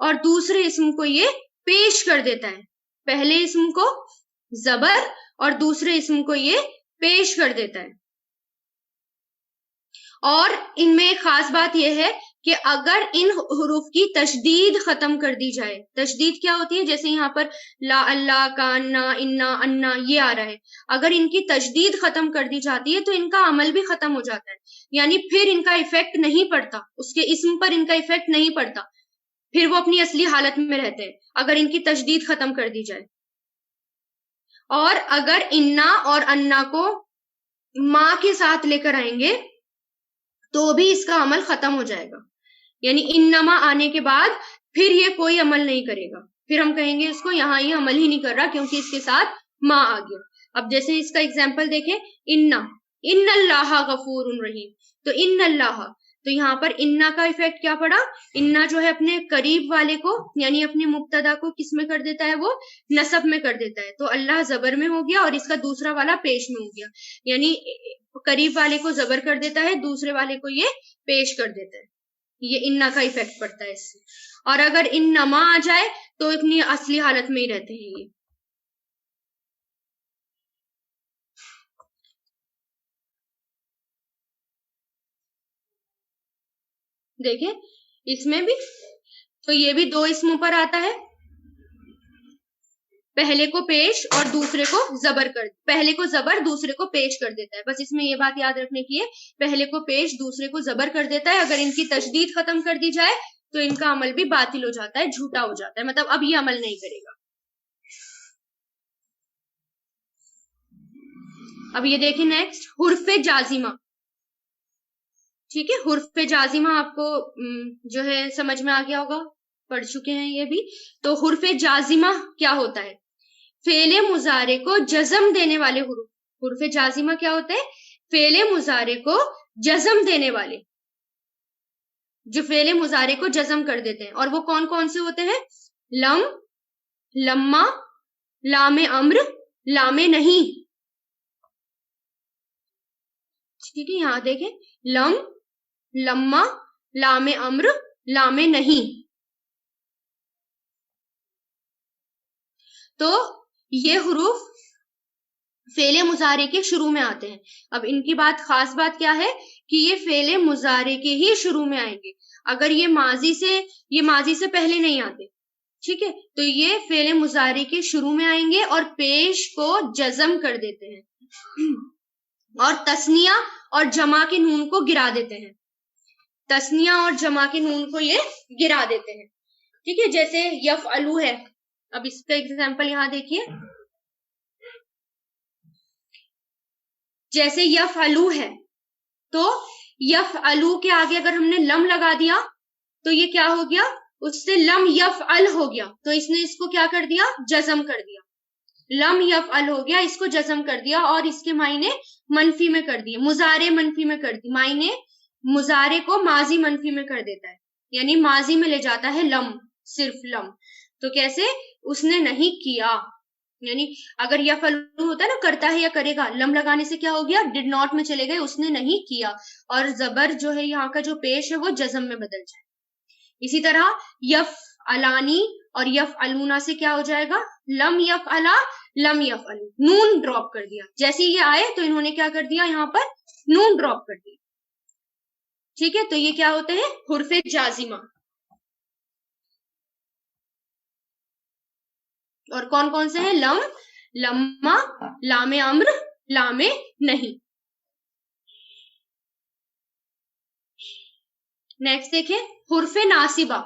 اور دوسرے اسم کو یہ پیش کر دیتا ہے. پہلے اسم کو زبر اور دوسرے اسم کو یہ پیش کر دیتا ہے. اور ان میں ایک خاص بات یہ ہے کہ اگر ان حروف کی تشدید ختم کر دی جائے، تشدید کیا ہوتی ہے؟ جیسے یہاں پر لا، اللہ، کانا، انا، انا یہ آ رہا ہے، اگر ان کی تشدید ختم کر دی جاتی ہے تو ان کا عمل بھی ختم ہو جاتا ہے، یعنی پھر ان کا ایفیکٹ نہیں پڑتا، اس کے اسم پر ان کا ایفیکٹ نہیں پڑتا، پھر وہ اپنی اصلی حالت میں رہتے ہیں اگر ان کی تشدید ختم کر دی جائے. اور اگر انا اور انا کو ماں کے ساتھ لے کر آئیں گے تو بھی اس کا عمل ختم ہو جائے گا، یعنی انما آنے کے بعد پھر یہ کوئی عمل نہیں کرے گا، پھر ہم کہیں گے اس کو یہاں یہ عمل ہی نہیں کر رہا کیونکہ اس کے ساتھ ماں آ گیا. اب جیسے اس کا اگزامپل دیکھیں، ان اللہ غفور رحیم، تو ان اللہ، تو یہاں پر انا کا ایفیکٹ کیا پڑا؟ انا جو ہے اپنے قریب والے کو یعنی اپنے مبتدا کو کس میں کر دیتا ہے؟ وہ نصب میں کر دیتا ہے، تو اللہ زبر میں ہو گیا اور اس کا دوسرا والا پیش میں ہو گیا، یعنی قریب والے کو زبر کر دیتا ہے، دوسرے والے کو یہ پیش کر دیتا ہے. یہ انا کا ایفیکٹ پڑتا ہے اس سے. اور اگر انما آ جائے تو اپنی اصلی حالت میں ہی رہتے ہیں یہ. دیکھیں اس میں بھی تو یہ بھی دو اسموں پر آتا ہے، پہلے کو پیش اور دوسرے کو زبر کر، پہلے کو زبر دوسرے کو پیش کر دیتا ہے. بس اس میں یہ بات یاد رکھنے کی ہے، پہلے کو پیش دوسرے کو زبر کر دیتا ہے. اگر ان کی تشدید ختم کر دی جائے تو ان کا عمل بھی باطل ہو جاتا ہے، جھوٹا ہو جاتا ہے، مطلب اب یہ عمل نہیں کرے گا. اب یہ دیکھیں نیکسٹ، حرف جازمہ. ٹھیک ہے، حرف جازمہ آپ کو جو ہے سمجھ میں آ گیا ہوگا، پڑھ چکے ہیں یہ بھی. تو حرف جازمہ کیا ہوتا ہے؟ فعل مضارع کو جزم دینے والے حروف. حرف جازمہ کیا ہوتا ہے؟ فعل مضارع کو جزم دینے والے، جو فعل مضارع کو جزم کر دیتے ہیں. اور وہ کون کون سے ہوتے ہیں؟ لم، لما، لام امر، لام نہیں. ٹھیک ہے، یہاں دیکھیں، لم، لما، لام امر، لام نہیں. تو یہ حروف فعل مضارع کے شروع میں آتے ہیں. اب ان کی بات، خاص بات کیا ہے کہ یہ فعل مضارع کے ہی شروع میں آئیں گے، اگر یہ ماضی سے پہلے نہیں آتے. ٹھیک ہے، تو یہ فعل مضارع کے شروع میں آئیں گے اور پیش کو جزم کر دیتے ہیں اور تثنیہ اور جمع کے نون کو گرا دیتے ہیں. تثنیہ اور جمع کے نون کو یہ گرا دیتے ہیں. ٹھیک ہے، جیسے یفعلو ہے. اب اس کا ایگزامپل یہاں دیکھیے، جیسے یفعلو ہے تو یفعلو کے آگے اگر ہم نے لم لگا دیا تو یہ کیا ہو گیا؟ اس سے لم یفعل ہو گیا، تو اس نے اس کو کیا کر دیا؟ جزم کر دیا. لم یفعل ہو گیا، اس کو جزم کر دیا اور اس کے معنی منفی میں کر دیے، مضارع منفی میں کر دی. معنی مضارع کو ماضی منفی میں کر دیتا ہے، یعنی ماضی میں لے جاتا ہے لم، صرف لم. تو کیسے؟ اس نے نہیں کیا، یعنی اگر یفعلو ہوتا ہے نا کرتا ہے یا کرے گا، لم لگانے سے کیا ہو گیا؟ ڈڈ ناٹ میں چلے گئے، اس نے نہیں کیا، اور زبر جو ہے یہاں کا جو پیش ہے وہ جزم میں بدل جائے. اسی طرح یفعلانی اور یفعلونا سے کیا ہو جائے گا؟ لم یفعلا، لم یفعلو، نون ڈراپ کر دیا. جیسے یہ آئے تو انہوں نے کیا کر دیا؟ یہاں پر نون ڈراپ کر دیا. ٹھیک ہے، تو یہ کیا ہوتے ہیں؟ حرف جازمہ. اور کون کون سے ہیں؟ لم، لما، لام امر، لام نہیں. نیکسٹ دیکھیں، حرف ناصبہ.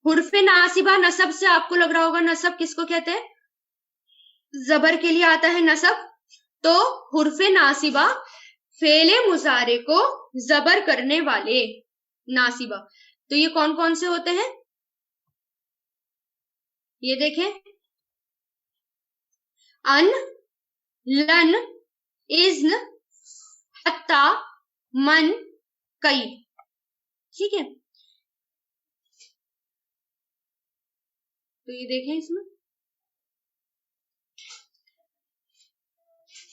حرف ناصبہ، نصب سے آپ کو لگ رہا ہوگا نصب کس کو کہتے ہیں؟ زبر کے لیے آتا ہے نصب. تو حرف ناصبہ فعل مضارع کو زبر کرنے والے ناصبہ. تو یہ کون کون سے ہوتے ہیں؟ یہ دیکھیں، ان، لن، اذن، حتی، من، کئی. ٹھیک ہے، تو یہ دیکھیں، اس میں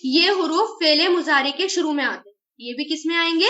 یہ حروف فعل مضارع کے شروع میں آتے ہیں. یہ بھی کس میں آئیں گے؟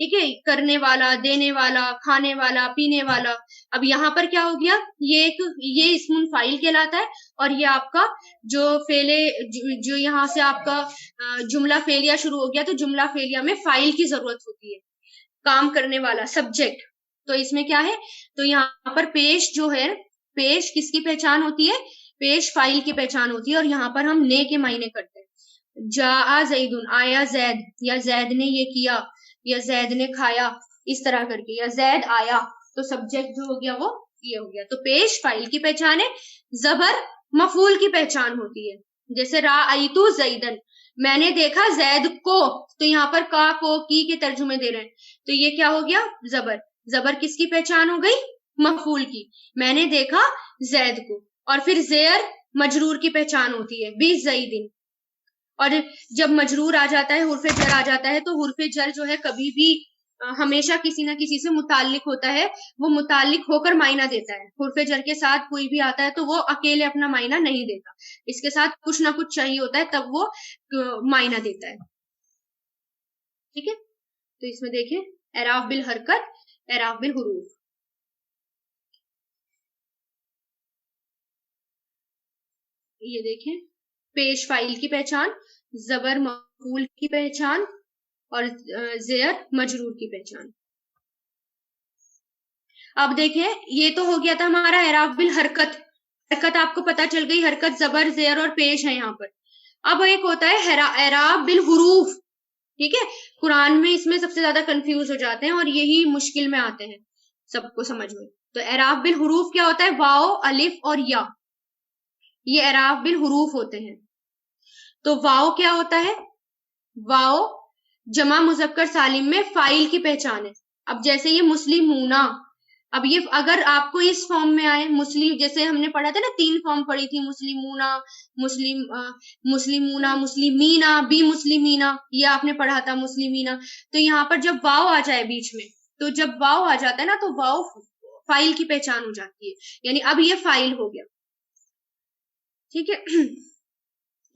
ٹھیک ہے, کرنے والا, دینے والا, کھانے والا, پینے والا. اب یہاں پر کیا ہو گیا, یہ اسم فاعل کہلاتا ہے, اور یہ آپ کا جو فعلے جو یہاں سے آپ کا جملہ فعلیہ شروع ہو گیا, تو جملہ فعلیہ میں فاعل کی ضرورت ہوتی ہے, کام کرنے والا, سبجیکٹ. تو اس میں کیا ہے, تو یہاں پر پیش جو ہے, پیش کس کی پہچان ہوتی ہے, پیش فاعل کی پہچان ہوتی ہے, اور یہاں پر ہم نے کے معنی کرتے ہیں. جاء زید, آیا زید, یا زید نے یہ کیا, یا زید نے کھایا, اس طرح کر کے, یا زید آیا. تو سبجیکٹ جو ہو گیا وہ یہ ہو گیا. تو پیش فاعل کی پہچان ہے, زبر مفعول کی پہچان ہوتی ہے. جیسے رأیت زیدن, میں نے دیکھا زید کو, تو یہاں پر کا, کو, کی کے ترجمے دے رہے ہیں, تو یہ کیا ہو گیا, زبر. زبر کس کی پہچان ہو گئی, مفعول کی, میں نے دیکھا زید کو. اور پھر زیر مجرور کی پہچان ہوتی ہے, بی زیدن. اور جب مجرور آ جاتا ہے, حرف جر آ جاتا ہے, تو حرف جر جو ہے کبھی بھی ہمیشہ کسی نہ کسی سے متعلق ہوتا ہے, وہ متعلق ہو کر معنی دیتا ہے. حرف جر کے ساتھ کوئی بھی آتا ہے تو وہ اکیلے اپنا معنی نہیں دیتا, اس کے ساتھ کچھ نہ کچھ چاہیے ہوتا ہے, تب وہ معنی دیتا ہے. ٹھیک ہے, تو اس میں دیکھیں اعراب بالحرکت, اعراب بالحروف. یہ دیکھیں, پیش فاعل کی پہچان, زبر مفعول کی پہچان, اور زیر مجرور کی پہچان. اب دیکھیں, یہ تو ہو گیا تھا ہمارا اعراب بالحرکت. حرکت آپ کو پتا چل گئی, حرکت زبر زیر اور پیش ہے یہاں پر. اب ایک ہوتا ہے اعراب بالحروف. ٹھیک ہے, قرآن میں اس میں سب سے زیادہ کنفیوز ہو جاتے ہیں, اور یہی مشکل میں آتے ہیں سب کو سمجھ میں. تو اعراب بالحروف کیا ہوتا ہے, واو, الف اور یا, یہ اعراب بالحروف ہوتے ہیں. تو واو کیا ہوتا ہے, واو جمع مذکر سالم میں فاعل کی پہچان ہے. اب جیسے یہ مسلمونا, اب یہ اگر آپ کو اس فارم میں آئے, مسلم, جیسے ہم نے پڑھا تھا نا, 3 فارم پڑھی تھی, مسلمونا, مسلمونا, مسلمینا, بی مسلمینا, یہ آپ نے پڑھا تھا, مسلمینا. تو یہاں پر جب واو آ جائے بیچ میں, تو جب واو آ جاتا ہے نا, تو واو فاعل کی پہچان ہو جاتی ہے, یعنی اب یہ فاعل ہو گیا. ٹھیک ہے,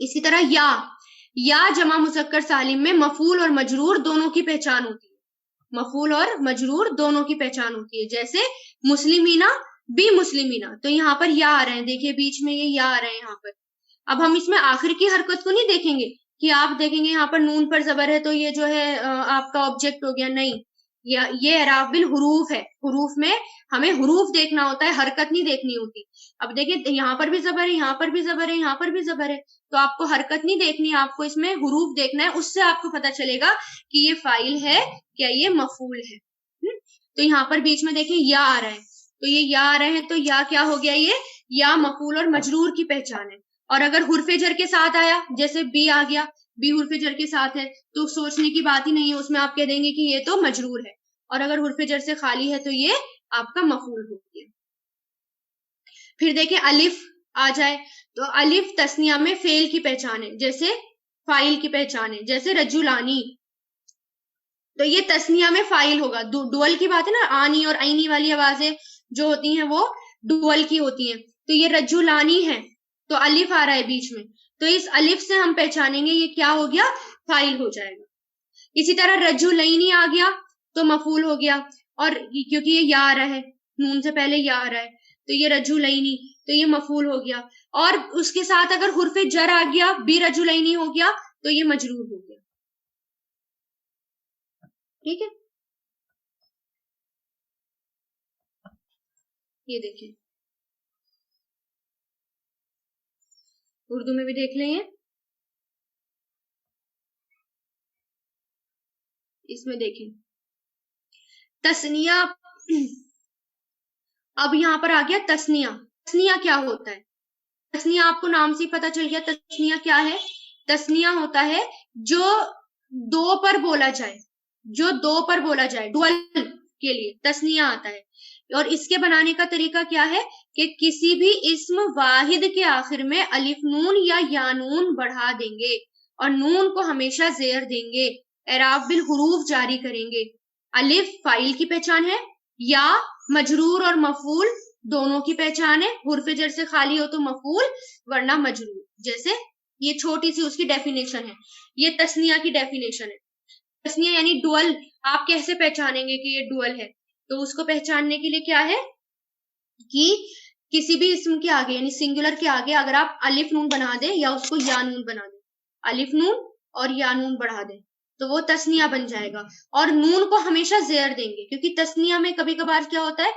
اسی طرح یا جمع مذکر سالم میں مفعول اور مجرور دونوں کی پہچان ہوتی ہے, مفعول اور مجرور دونوں کی پہچان ہوتی ہے. جیسے مسلمینا, بی مسلمینا, تو یہاں پر یا آ رہے ہیں, دیکھیے بیچ میں یہ یا آ رہے ہیں یہاں پر. اب ہم اس میں آخر کی حرکت کو نہیں دیکھیں گے کہ آپ دیکھیں گے یہاں پر نون پر زبر ہے تو یہ جو ہے آپ کا آبجیکٹ ہو گیا, نہیں, یہ اعراب بالحروف ہے. حروف میں ہمیں حروف دیکھنا ہوتا ہے, حرکت نہیں دیکھنی ہوتی. اب دیکھیں یہاں پر بھی زبر ہے, یہاں پر بھی زبر ہے, یہاں پر بھی زبر ہے, تو آپ کو حرکت نہیں دیکھنی, آپ کو اس میں حروف دیکھنا ہے, اس سے آپ کو پتا چلے گا کہ یہ فاعل ہے کیا یہ مفعول ہے. تو یہاں پر بیچ میں دیکھیں یا آ رہا ہے, تو یہ یا آ رہے ہیں, تو یا کیا ہو گیا, یہ یا مفعول اور مجرور کی پہچان ہے. اور اگر حرف جر کے ساتھ آیا, جیسے بی آ گیا, بی حرف جر کے ساتھ ہے, تو سوچنے کی بات ہی نہیں ہے, اس میں آپ کہہ دیں گے کہ یہ تو مجرور ہے. اور اگر حرف جر سے خالی ہے تو یہ آپ کا مفعول ہو گیا. پھر دیکھیں الف آ جائے, تو الف تسنیہ میں فعل کی پہچان ہے, جیسے فاعل کی پہچان ہے, جیسے رجولانی, تو یہ تسنیہ میں فاعل ہوگا. ڈوئل کی بات ہے نا, آنی اور عینی والی آوازیں جو ہوتی ہیں وہ ڈوئل کی ہوتی ہیں. تو یہ رجولانی ہے, تو الف آ رہا ہے بیچ میں, تو اس الف سے ہم پہچانیں گے یہ کیا ہو گیا, فاعل ہو جائے گا. اسی طرح رجولینی آ گیا تو مفعول ہو گیا, اور کیونکہ یہ یا آ رہا ہے, نون سے پہلے یا آ رہا ہے, تو یہ رجولینی, تو یہ مفعول ہو گیا. اور اس کے ساتھ اگر حرف جر آ گیا, بی رجولینی ہو گیا, تو یہ مجرور ہو گیا. ٹھیک ہے, یہ دیکھیں اردو میں بھی دیکھ لیں, اس میں دیکھیں تسنیہ. اب یہاں پر آ گیا تسنیہ. تسنیہ کیا ہوتا ہے, تسنیہ آپ کو نام سے پتا چل گیا. تسنیہ کیا ہے, تسنیہ ہوتا ہے جو دو پر بولا جائے, جو دو پر بولا جائے, ڈوئل کے لیے تسنیہ آتا ہے. اور اس کے بنانے کا طریقہ کیا ہے کہ کسی بھی اسم واحد کے آخر میں الف نون یا نون بڑھا دیں گے, اور نون کو ہمیشہ زیر دیں گے, اعراب بالحروف جاری کریں گے. الف فاعل کی پہچان ہے, یا مجرور اور مفعول دونوں کی پہچان ہے, حرف جر سے خالی ہو تو مفعول ورنہ مجرور. جیسے یہ چھوٹی سی اس کی ڈیفینیشن ہے, یہ تسنیہ کی ڈیفینیشن ہے. تسنیہ یعنی ڈوئل آپ کیسے پہچانیں گے کہ یہ ڈوئل ہے؟ تو اس کو پہچاننے کے لیے کیا ہے کہ کسی بھی اسم کے آگے یعنی سنگولر کے آگے اگر آپ الف نون بنا دیں یا اس کو یا نون بنا دیں، الف نون اور یا نون بڑھا دیں تو وہ تسنیہ بن جائے گا. اور نون کو ہمیشہ زیر دیں گے، کیونکہ تسنیہ میں کبھی کبھار کیا ہوتا ہے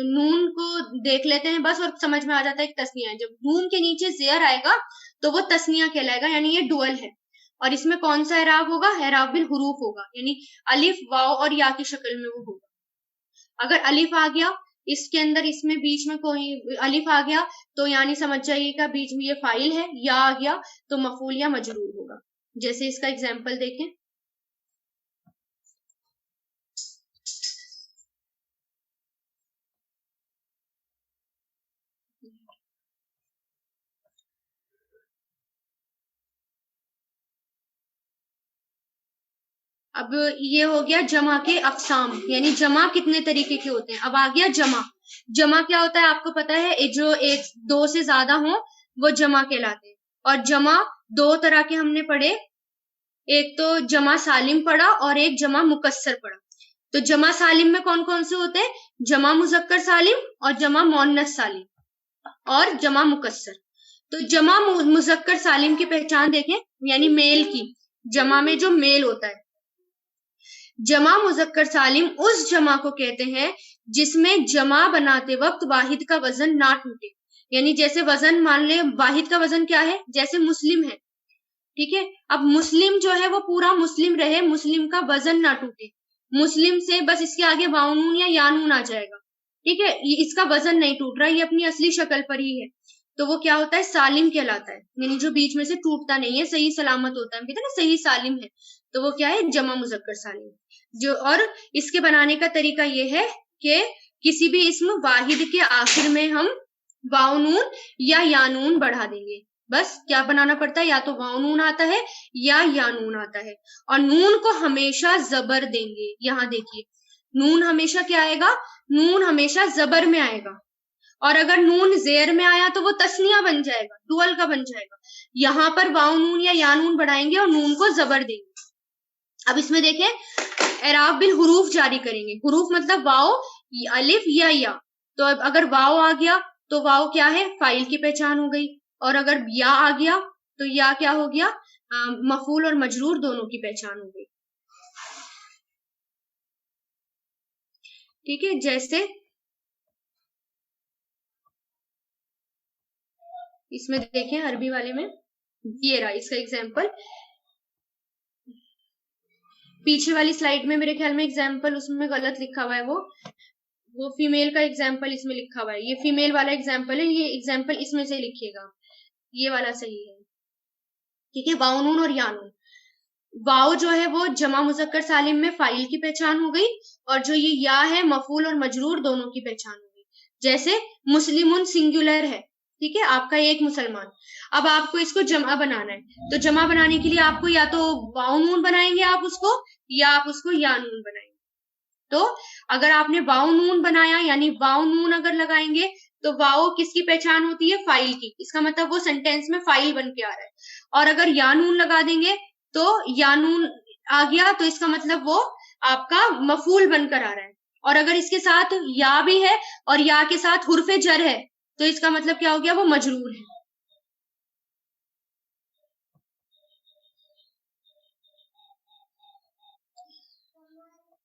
نون کو دیکھ لیتے ہیں بس اور سمجھ میں آ جاتا ہے کہ تسنیہ ہے. جب نون کے نیچے زیر آئے گا تو وہ تسنیہ کہلائے گا، یعنی یہ ڈوئل ہے. اور اس میں کون سا اعراب ہوگا؟ اعراب بالحروف ہوگا، یعنی الف واو اور یا کی شکل میں وہ ہوگا. اگر الف آ گیا اس کے اندر، اس میں بیچ میں کوئی الف آ گیا تو یعنی سمجھ جائیے گا بیچ میں یہ فاعل ہے. یا آ گیا تو مفعول یا مجرور ہوگا. جیسے اس کا اگزامپل دیکھیں، اب یہ ہو گیا جمع کے اقسام، یعنی جمع کتنے طریقے کے ہوتے ہیں. اب آ گیا جمع. جمع کیا ہوتا ہے آپ کو پتا ہے، جو ایک دو سے زیادہ ہوں وہ جمع کہلاتے ہیں. اور جمع دو طرح کے ہم نے پڑھے، ایک تو جمع سالم پڑھا اور ایک جمع مکسر پڑھا. تو جمع سالم میں کون کون سے ہوتے ہیں؟ جمع مذکر سالم اور جمع مؤنث سالم اور جمع مکسر. تو جمع مذکر سالم کی پہچان دیکھیں، یعنی میل کی. جمع میں جو میل ہوتا ہے، جمع مذکر سالم اس جمع کو کہتے ہیں جس میں جمع بناتے وقت واحد کا وزن نہ ٹوٹے. یعنی جیسے وزن مان لیں، واحد کا وزن کیا ہے؟ جیسے مسلم ہے، ٹھیک ہے. اب مسلم جو ہے وہ پورا مسلم رہے، مسلم کا وزن نہ ٹوٹے. مسلم سے بس اس کے آگے واو نون یا یا نون آ جائے گا، ٹھیک ہے، اس کا وزن نہیں ٹوٹ رہا، یہ اپنی اصلی شکل پر ہی ہے. تو وہ کیا ہوتا ہے؟ سالم کہلاتا ہے، یعنی جو بیچ میں سے ٹوٹتا نہیں ہے، صحیح سلامت ہوتا ہے. ہم کہتے ہیں نا صحیح سالم ہے، تو وہ کیا ہے؟ جمع مذکر سالم. اور اس کے بنانے کا طریقہ یہ ہے کہ کسی بھی اسم واحد کے آخر میں ہم واو نون یا نون بڑھا دیں گے. بس کیا بنانا پڑتا ہے؟ یا تو واو نون آتا ہے یا نون آتا ہے. اور نون کو ہمیشہ زبر دیں گے. یہاں دیکھیے نون ہمیشہ کیا آئے گا؟ نون ہمیشہ زبر میں آئے گا. اور اگر نون زیر میں آیا تو وہ تسنیہ بن جائے گا، ڈوئل کا بن جائے گا. یہاں پر واو نون یا نون بڑھائیں گے اور نون کو زبر دیں گے. اب اس میں دیکھیں اعراب بالحروف جاری کریں گے. حروف مطلب واو، الف یا. تو اب اگر واو آ گیا تو واو کیا ہے؟ فاعل کی پہچان ہو گئی. اور اگر یا آ گیا تو یا کیا ہو گیا؟ مفعول اور مجرور دونوں کی پہچان ہو گئی. ٹھیک ہے، جیسے اس میں دیکھیں عربی والے میں یہ رہا اس کا ایگزامپل. پیچھے والی سلائیڈ میں میرے خیال میں ایگزامپل اس میں غلط لکھا ہوا ہے، وہ فیمیل کا ایگزامپل اس میں لکھا ہوا ہے. یہ فیمیل والا ایگزامپل ہے، یہ ایگزامپل اس میں سے لکھیے گا، یہ والا صحیح ہے. ٹھیک ہے، واو نون اور یا نون. واو جو ہے وہ جمع مذکر سالم میں فاعل کی پہچان ہو گئی، اور جو یہ یا ہے مفعول اور مجرور دونوں کی پہچان ہو گئی. جیسے مسلمون سنگولر ہے، ٹھیک ہے، آپ کا ایک مسلمان. اب آپ کو اس کو جمع بنانا ہے، تو جمع بنانے کے لیے آپ کو یا تو واو نون بنائیں گے آپ اس کو، یا آپ اس کو یا نون بنائیں گے. تو اگر آپ نے واو نون بنایا یعنی واو نون اگر لگائیں گے تو واو کس کی پہچان ہوتی ہے؟ فاعل کی. اس کا مطلب وہ سینٹینس میں فاعل بن کے آ رہا ہے. اور اگر یا نون لگا دیں گے تو یا نون آ گیا تو اس کا مطلب وہ آپ کا مفعول بن کر آ رہا ہے. اور اگر اس کے ساتھ یا بھی ہے اور یا کے ساتھ حرف جر ہے تو اس کا مطلب کیا ہو گیا؟ وہ مجرور ہے.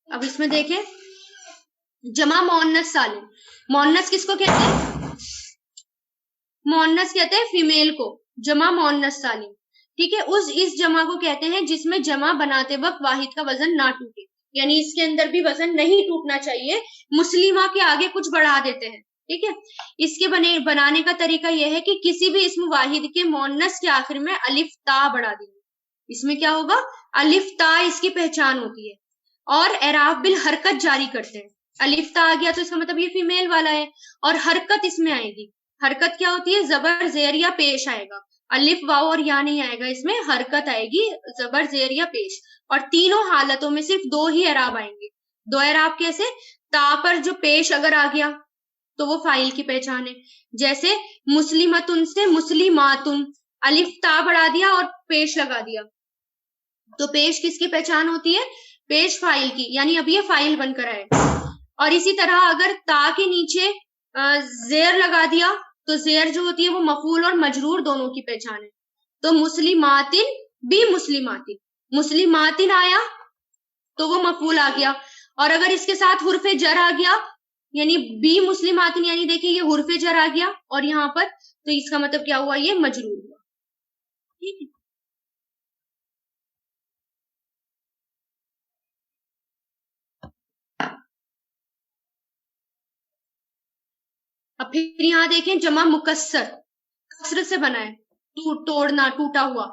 اب اس میں دیکھیں جمع مؤنث سالم. مؤنث کس کو کہتے ہیں؟ مؤنث کہتے ہیں فیمیل کو، جمع مؤنث سالم. ٹھیک ہے، اس جمع کو کہتے ہیں جس میں جمع بناتے وقت واحد کا وزن نہ ٹوٹے، یعنی اس کے اندر بھی وزن نہیں ٹوٹنا چاہیے. مسلمہ کے آگے کچھ بڑھا دیتے ہیں، ٹھیک ہے. اس کے بنانے کا طریقہ یہ ہے کہ کسی بھی اسم واحد کے مؤنث کے آخر میں الف تا بڑھا دیں گے. اس میں کیا ہوگا؟ الف تا اس کی پہچان ہوتی ہے. اور اعراب بالحرکت جاری کرتے ہیں. الف تا آ گیا تو اس کا مطلب یہ فیمیل والا ہے، اور حرکت اس میں آئے گی. حرکت کیا ہوتی ہے؟ زبر زیر یا پیش آئے گا. الف واو اور یا نہیں آئے گا، اس میں حرکت آئے گی، زبر زیر یا پیش. اور تینوں حالتوں میں صرف دو ہی اعراب آئیں گے. دو اعراب کیسے؟ تا پر جو پیش اگر آ گیا تو وہ فاعل کی پہچان ہے. جیسے مسلمتن سے مسلماتن، الف تا بڑھا دیا اور پیش لگا دیا تو پیش کس کی پہچان ہوتی ہے؟ پیش فائل کی، یعنی اب یہ فائل بن کر آئے. اور اسی طرح اگر تا کے نیچے زیر لگا دیا تو زیر جو ہوتی ہے وہ مفعول اور مجرور دونوں کی پہچان ہے. تو مسلماتن بھی مسلماتن، مسلماتن آیا تو وہ مفعول آ گیا. اور اگر اس کے ساتھ حرف جر آ گیا یعنی بی مسلماتن، یعنی دیکھیں یہ حرف جر آ گیا اور یہاں پر، تو اس کا مطلب کیا ہوا؟ یہ مجرور ہوا. ٹھیک ہے. اب پھر یہاں دیکھیں جمع مکسر کسر سے بنا ہے، توڑنا، ٹوٹا ہوا.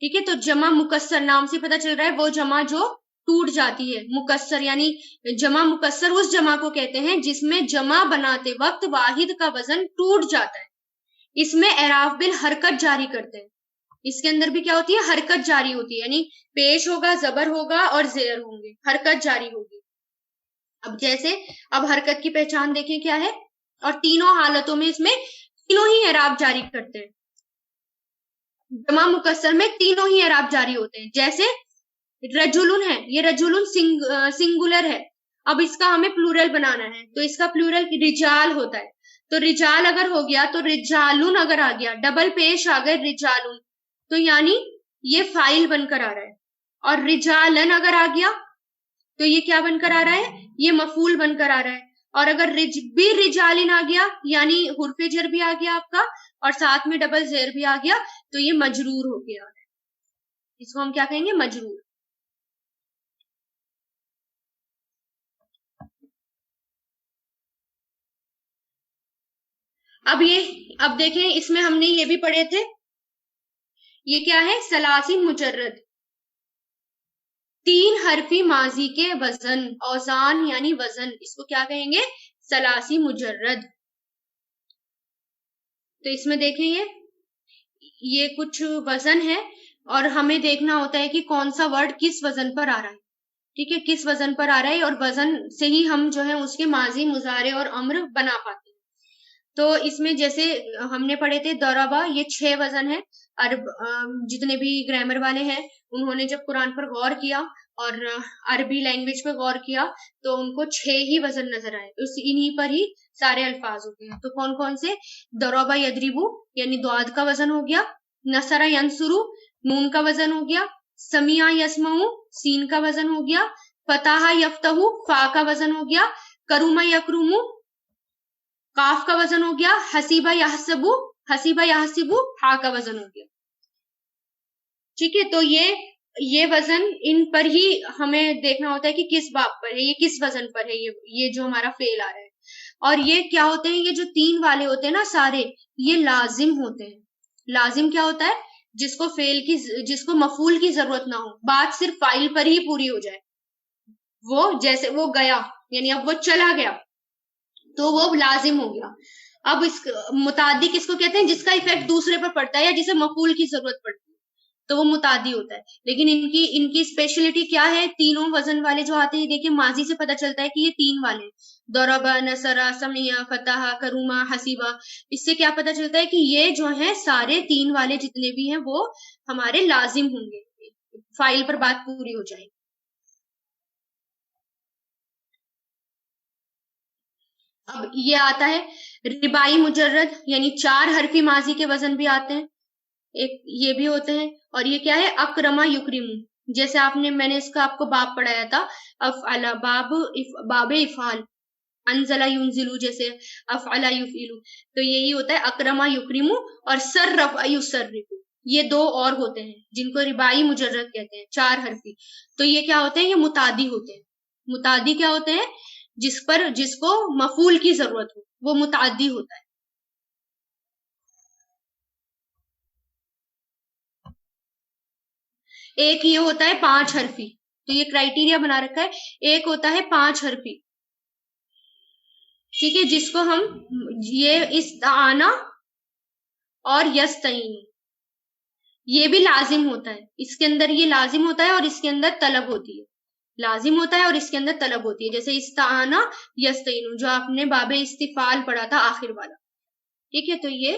ٹھیک ہے. تو جمع مکسر نام سے پتہ چل رہا ہے وہ جمع جو ٹوٹ جاتی ہے. مکسر یعنی جمع مکسر اس جمع کو کہتے ہیں جس میں جمع بناتے وقت واحد کا وزن ٹوٹ جاتا ہے. اس میں اعراب بالحرکت جاری کرتے ہیں. اس کے اندر بھی کیا ہوتی ہے؟ حرکت جاری ہوتی ہے، یعنی پیش ہوگا، زبر ہوگا اور زیر ہوں گے، حرکت جاری ہوگی. اب جیسے اب حرکت کی پہچان دیکھیں کیا ہے، اور تینوں حالتوں میں اس میں تینوں ہی اعراب جاری کرتے ہیں. جمع مکسر میں تینوں ہی اعراب جاری ہوتے ہیں. جیسے رجلن ہے، یہ رجلن سنگولر ہے، اب اس کا ہمیں پلورل بنانا ہے تو اس کا پلورل رجال ہوتا ہے. تو رجال اگر ہو گیا تو رجالن اگر آ گیا، ڈبل پیش آ گئے رجالن، تو یعنی یہ فائل بن کر آ رہا ہے. اور رجالن اگر آ گیا تو یہ کیا بن کر آ رہا ہے؟ یہ مفعول بن کر آ رہا ہے. اور اگر بھی رجالن آ گیا یعنی حرف جر بھی آ گیا آپ کا اور ساتھ میں ڈبل زیر بھی آ گیا تو یہ مجرور ہو گیا. اس کو ہم کیا کہیں گے؟ مجرور. اب دیکھیں اس میں ہم نے یہ بھی پڑھے تھے، یہ کیا ہے؟ ثلاثی مجرد، تین حرفی ماضی کے وزن، اوزان یعنی وزن، اس کو کیا کہیں گے؟ ثلاثی مجرد. تو اس میں دیکھیں یہ کچھ وزن ہے اور ہمیں دیکھنا ہوتا ہے کہ کون سا ورڈ کس وزن پر آ رہا ہے. ٹھیک ہے، کس وزن پر آ رہا ہے، اور وزن سے ہی ہم جو ہے اس کے ماضی، مضارع اور امر بنا پاتے ہیں. تو اس میں جیسے ہم نے پڑھے تھے ضربہ، یہ 6 وزن ہے. جتنے بھی گرامر والے ہیں انہوں نے جب قرآن پر غور کیا اور عربی لینگویج پہ غور کیا تو ان کو 6 ہی وزن نظر آئے، انہی پر ہی سارے الفاظ ہوتے ہیں. تو کون کون سے؟ ضربہ یضربو یعنی ضاد کا وزن ہو گیا، نصر ینصرو نون کا وزن ہو گیا، سمیع یسمعو سین کا وزن ہو گیا، فتح یفتح فا کا وزن ہو گیا، کرم یکرمو قاف کا وزن ہو گیا، حسیبہ یحسبو ہا کا وزن ہو گیا. ٹھیک ہے. تو یہ وزن ان پر ہی ہمیں دیکھنا ہوتا ہے کہ کس باب پر ہے، یہ کس وزن پر ہے، یہ جو ہمارا فعل آ رہا ہے. اور یہ کیا ہوتے ہیں؟ یہ جو 3 والے ہوتے ہیں نا سارے، یہ لازم ہوتے ہیں. لازم کیا ہوتا ہے؟ جس کو مفعول کی ضرورت نہ ہو، بات صرف فاعل پر ہی پوری ہو جائے. وہ جیسے وہ گیا یعنی اب وہ چلا گیا تو وہ لازم ہو گیا. اب اس متعدی کس کو کہتے ہیں؟ جس کا ایفیکٹ دوسرے پر پڑتا ہے یا جسے مفعول کی ضرورت پڑتی ہے تو وہ متعدی ہوتا ہے. لیکن ان کی اسپیشلٹی کیا ہے؟ تینوں وزن والے جو آتے ہیں، دیکھیں ماضی سے پتہ چلتا ہے کہ یہ 3 والے، ضربہ، نصرہ، سمیع، فتح، کرما، حسیبہ. اس سے کیا پتہ چلتا ہے کہ یہ جو ہیں سارے 3 والے جتنے بھی ہیں وہ ہمارے لازم ہوں گے، فاعل پر بات پوری ہو جائے. اب یہ آتا ہے ربائی مجرد، یعنی 4 حرفی ماضی کے وزن بھی آتے ہیں، ایک یہ بھی ہوتے ہیں. اور یہ کیا ہے؟ اکرما یکرمو، جیسے میں نے اس کا آپ کو باب پڑھایا تھا، افعل، باب افعال، انزل ینزلو، جیسے افعل یفعلو، تو یہی ہوتا ہے اکرما یکرمو. اور صرف یصرفو، یہ 2 اور ہوتے ہیں جن کو ربائی مجرد کہتے ہیں، 4 حرفی. تو یہ کیا ہوتے ہیں؟ یہ متعدی ہوتے ہیں. متعدی کیا ہوتے ہیں؟ جس کو مفعول کی ضرورت ہو وہ متعدی ہوتا ہے. ایک یہ ہوتا ہے 5 حرفی، تو یہ کرائٹیریا بنا رکھا ہے. ایک ہوتا ہے 5 حرفی، ٹھیک ہے، جس کو ہم یہ استعانہ اور یستعین، یہ بھی لازم ہوتا ہے. اس کے اندر یہ لازم ہوتا ہے اور اس کے اندر طلب ہوتی ہے. لازم ہوتا ہے اور اس کے اندر طلب ہوتی ہے. جیسے استعانہ یستعین جو آپ نے باب استفعال پڑھا تھا آخر والا. ٹھیک ہے. تو یہ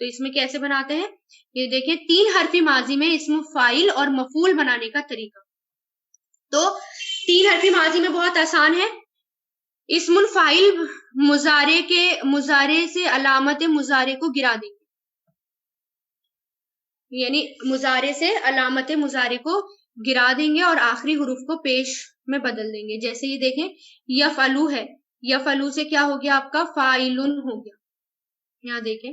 تو اس میں کیسے بناتے ہیں یہ دیکھیں 3 حرفی ماضی میں اسم فاعل اور مفعول بنانے کا طریقہ. تو 3 حرفی ماضی میں بہت آسان ہے. اسم الفاعل مضارع سے علامت مضارع کو گرا دیں گے, یعنی مضارع سے علامت مضارع کو گرا دیں گے اور آخری حروف کو پیش میں بدل دیں گے. جیسے یہ دیکھیں یفعلو ہے, یفعلو سے کیا ہو گیا آپ کا فاعلن ہو گیا. یہاں دیکھیں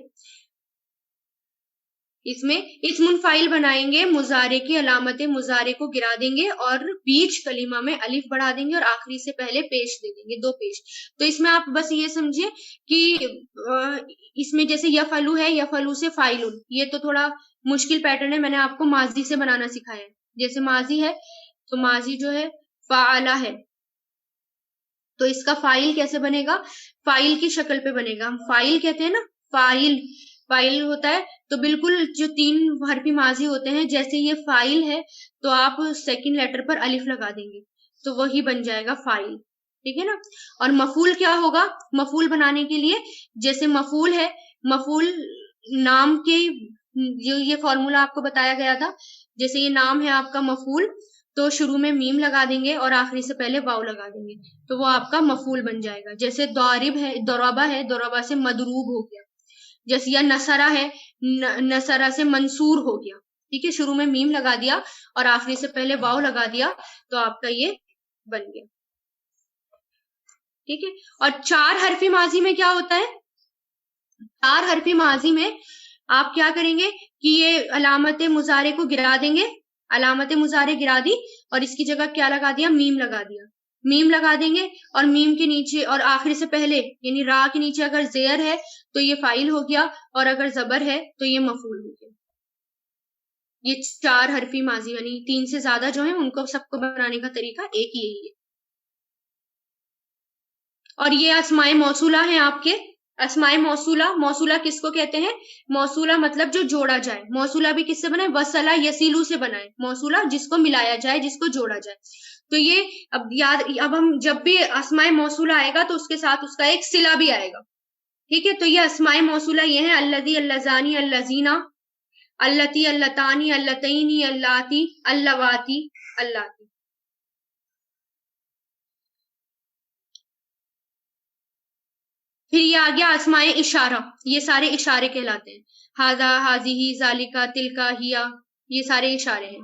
اس میں اسم الفاعل بنائیں گے, مضارع کی علامت مضارع کو گرا دیں گے اور بیچ کلمہ میں الف بڑھا دیں گے اور آخری سے پہلے پیش دے دیں گے, 2 پیش. تو اس میں آپ بس یہ سمجھیے کہ اس میں جیسے یفعلو ہے, یفعلو سے فاعلن, یہ تو تھوڑا مشکل پیٹرن ہے, میں نے آپ کو ماضی سے بنانا سکھایا ہے. جیسے ماضی ہے تو ماضی جو ہے فعلا ہے, تو اس کا فاعل کیسے بنے گا, فاعل کی شکل پہ بنے گا. ہم فاعل کہتے ہیں نا, فاعل ہوتا ہے, تو بالکل جو 3 حرفی ماضی ہوتے ہیں, جیسے یہ فاعل ہے تو آپ سیکنڈ لیٹر پر الف لگا دیں گے تو وہی بن جائے گا فاعل, ٹھیک ہے نا. اور مفعول کیا ہوگا, مفعول بنانے کے لیے جیسے مفعول ہے, مفعول نام کے جو یہ فارمولا آپ کو بتایا گیا تھا, جیسے یہ نام ہے آپ کا مفعول, تو شروع میں میم لگا دیں گے اور آخری سے پہلے واو لگا دیں گے تو وہ آپ کا مفعول بن جائے گا. جیسے ضارب ہے, ضربہ ہے, ضربہ سے مضروب ہو گیا. جیسے یا نصرہ ہے, نصرہ سے منصور ہو گیا. ٹھیک ہے, شروع میں میم لگا دیا اور آخری سے پہلے واو لگا دیا تو آپ کا یہ بن گیا. ٹھیک ہے. اور 4 حرفی ماضی میں کیا ہوتا ہے, 4 حرفی ماضی میں آپ کیا کریں گے کہ یہ علامت مضارع کو گرا دیں گے, علامت مضارع گرا دی اور اس کی جگہ کیا لگا دیا, میم لگا دیا. میم لگا دیں گے اور میم کے نیچے اور آخری سے پہلے یعنی را کے نیچے اگر زیر ہے تو یہ فاعل ہو گیا اور اگر زبر ہے تو یہ مفعول ہو گیا. یہ 4 حرفی ماضی یعنی 3 سے زیادہ جو ہیں ان کو سب کو بنانے کا طریقہ ایک ہی ہے. اور یہ اسماء موصولہ ہیں آپ کے. اسماء موصولہ, موصولہ کس کو کہتے ہیں, موصولہ مطلب جو جوڑا جائے. موصولہ بھی کس سے بنا ہے, وصلہ یسیلو سے بنا ہے. موصولہ جس کو ملایا جائے, جس کو جوڑا جائے. تو یہ اب ہم جب بھی اسماء موصولہ آئے گا تو اس کے ساتھ اس کا ایک صلہ بھی آئے گا. ٹھیک ہے, تو یہ اسماء موصولہ یہ ہیں الذی, اللذانی, اللذینا, اللتی, اللتانی, اللتینی, اللاتی, اللواتی, اللاتی. پھر یہ آ گیا اسماء اشارہ, یہ سارے اشارے کہلاتے ہیں. ہاذا, ہاذیہ, ذالکا, تلکا, ہیا, یہ سارے اشارے ہیں.